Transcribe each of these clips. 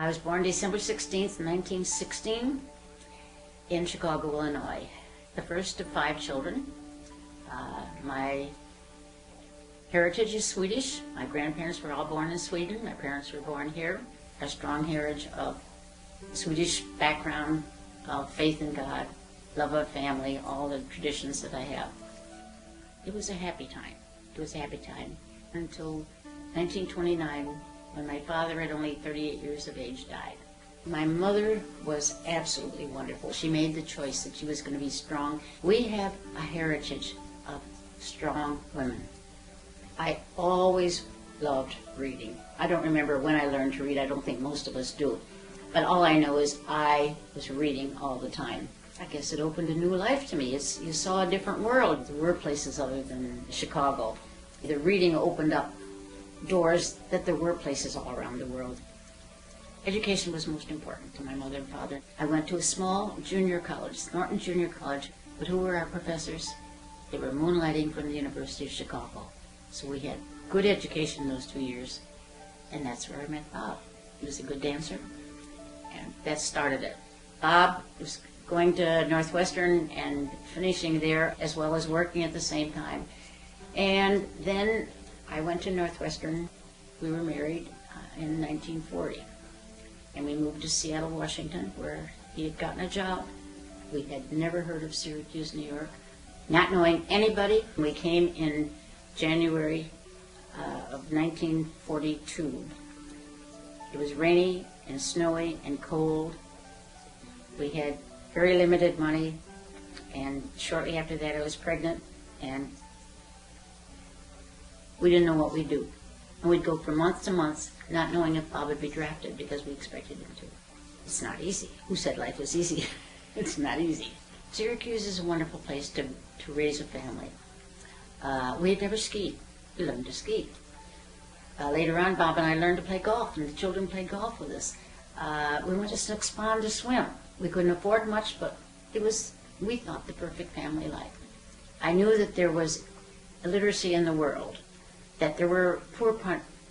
I was born December 16th, 1916, in Chicago, Illinois. The first of 5 children. My heritage is Swedish. My grandparents were all born in Sweden. My parents were born here. A strong heritage of Swedish background, of faith in God, love of family, all the traditions that I have. It was a happy time. It was a happy time until 1929, when my father, at only 38 years of age, died. My mother was absolutely wonderful. She made the choice that she was going to be strong. We have a heritage of strong women. I always loved reading. I don't remember when I learned to read. I don't think most of us do. But all I know is I was reading all the time. I guess it opened a new life to me. You saw a different world. There were places other than Chicago. The reading opened up doors that there were places all around the world. Education was most important to my mother and father. I went to a small junior college, Norton Junior College, but who were our professors? They were moonlighting from the University of Chicago. So we had good education those 2 years, and that's where I met Bob. He was a good dancer, and that started it. Bob was going to Northwestern and finishing there, as well as working at the same time. And then I went to Northwestern. We were married in 1940. And we moved to Seattle, Washington, where he had gotten a job. We had never heard of Syracuse, New York. Not knowing anybody, we came in January of 1942. It was rainy and snowy and cold. We had very limited money, and shortly after that I was pregnant, and we didn't know what we'd do. And we'd go from month to month, not knowing if Bob would be drafted, because we expected him to. It's not easy. Who said life was easy? It's not easy. Syracuse is a wonderful place to raise a family. We had never skied. We learned to ski. Later on, Bob and I learned to play golf, and the children played golf with us. We went to Snooks Pond to swim. We couldn't afford much, but it was, we thought, the perfect family life. I knew that there was illiteracy in the world, that there were poor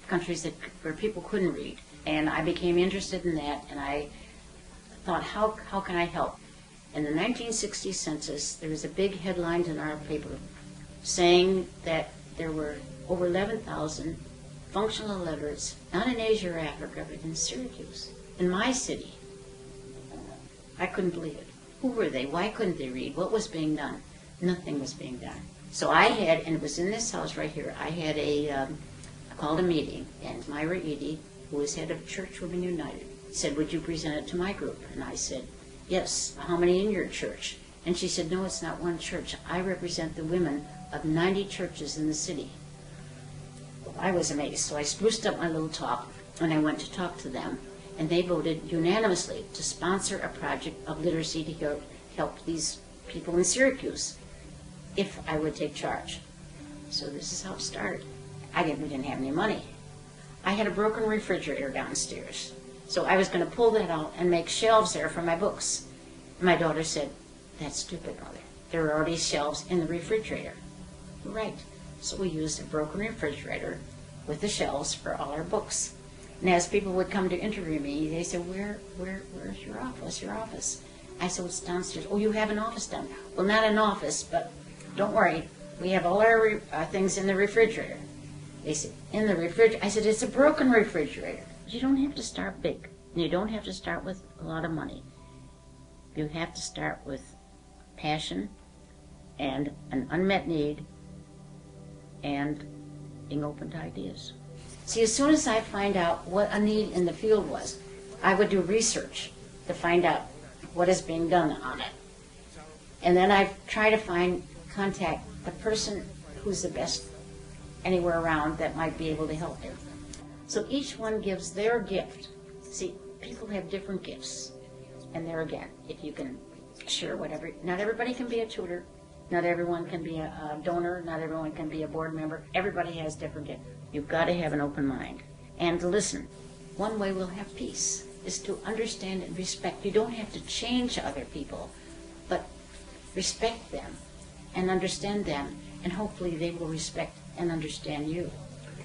countries where people couldn't read, and I became interested in that, and I thought, how can I help? In the 1960 census, there was a big headline in our paper saying that there were over 11,000 functional illiterates, not in Asia or Africa, but in Syracuse, in my city. I couldn't believe it. Who were they? Why couldn't they read? What was being done? Nothing was being done. So I had, and it was in this house right here, I had I called a meeting, and Myra Eady, who was head of Church Women United, said, would you present it to my group? And I said, yes. How many in your church? And she said, no, it's not one church. I represent the women of 90 churches in the city. Well, I was amazed. So I spruced up my little talk, and I went to talk to them, and they voted unanimously to sponsor a project of literacy to help these people in Syracuse if I would take charge. So this is how it started. We didn't have any money. I had a broken refrigerator downstairs, so I was going to pull that out and make shelves there for my books. My daughter said, that's stupid, Mother. There are already shelves in the refrigerator. Right. So we used a broken refrigerator with the shelves for all our books. And as people would come to interview me, they said, where's your office? What's your office? I said, it's downstairs. Oh, you have an office down there. Well, not an office, but don't worry. We have all our things in the refrigerator. They said, in the refrigerator? I said, it's a broken refrigerator. You don't have to start big. You don't have to start with a lot of money. You have to start with passion and an unmet need and being open to ideas. See, as soon as I find out what a need in the field was, I would do research to find out what is being done on it. And then I try to contact the person who's the best anywhere around that might be able to help him. So each one gives their gift. See, people have different gifts. And there again, if you can share whatever, not everybody can be a tutor, not everyone can be a donor, not everyone can be a board member. Everybody has different gifts. You've got to have an open mind and to listen. One way we'll have peace is to understand and respect. You don't have to change other people, but respect them and understand them, and hopefully they will respect and understand you.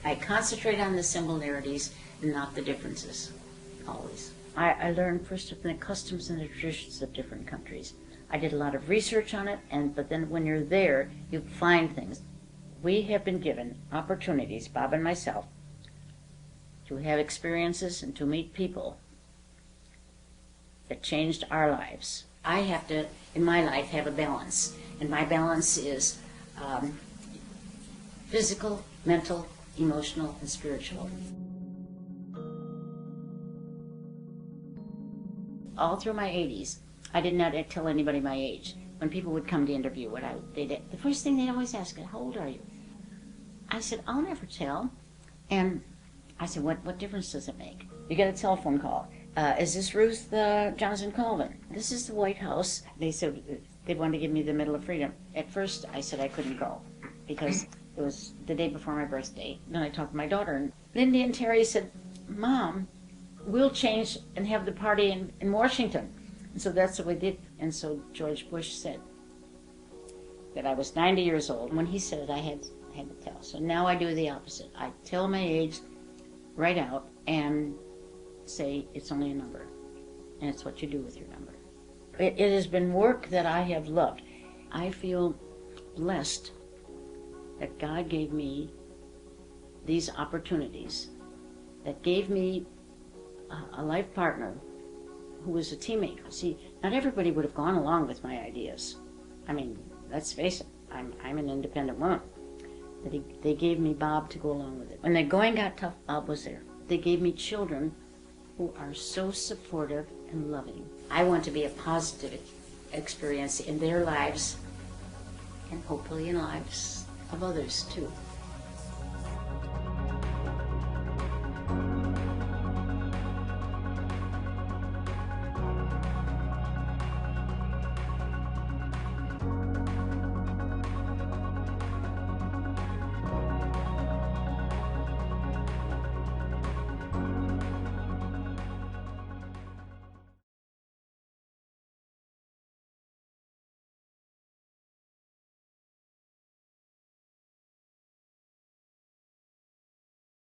I concentrate on the similarities and not the differences, always. I learned first of the customs and the traditions of different countries. I did a lot of research on it, but then when you're there, you find things. We have been given opportunities, Bob and myself, to have experiences and to meet people that changed our lives. I have to, in my life, have a balance, and my balance is physical, mental, emotional, and spiritual. All through my 80s, I did not tell anybody my age. When people would come to interview, the first thing they'd always ask, how old are you? I said, I'll never tell. And I said, what difference does it make? You get a telephone call. Is this Ruth Johnson Colvin? This is the White House. They said they wanted to give me the Medal of Freedom. At first, I said I couldn't go because it was the day before my birthday. Then I talked to my daughter, and Lindy and Terry said, Mom, we'll change and have the party in Washington. And so that's what we did. And so George Bush said that I was 90 years old. When he said it, I had to tell. So now I do the opposite. I tell my age right out and say it's only a number. And it's what you do with your number. It has been work that I have loved. I feel blessed that God gave me these opportunities, that gave me a life partner who was a teammate. See, not everybody would have gone along with my ideas. I mean, let's face it, I'm an independent woman. They gave me Bob to go along with it. When the going got tough, Bob was there. They gave me children who are so supportive and loving. I want to be a positive experience in their lives and hopefully in lives of others too.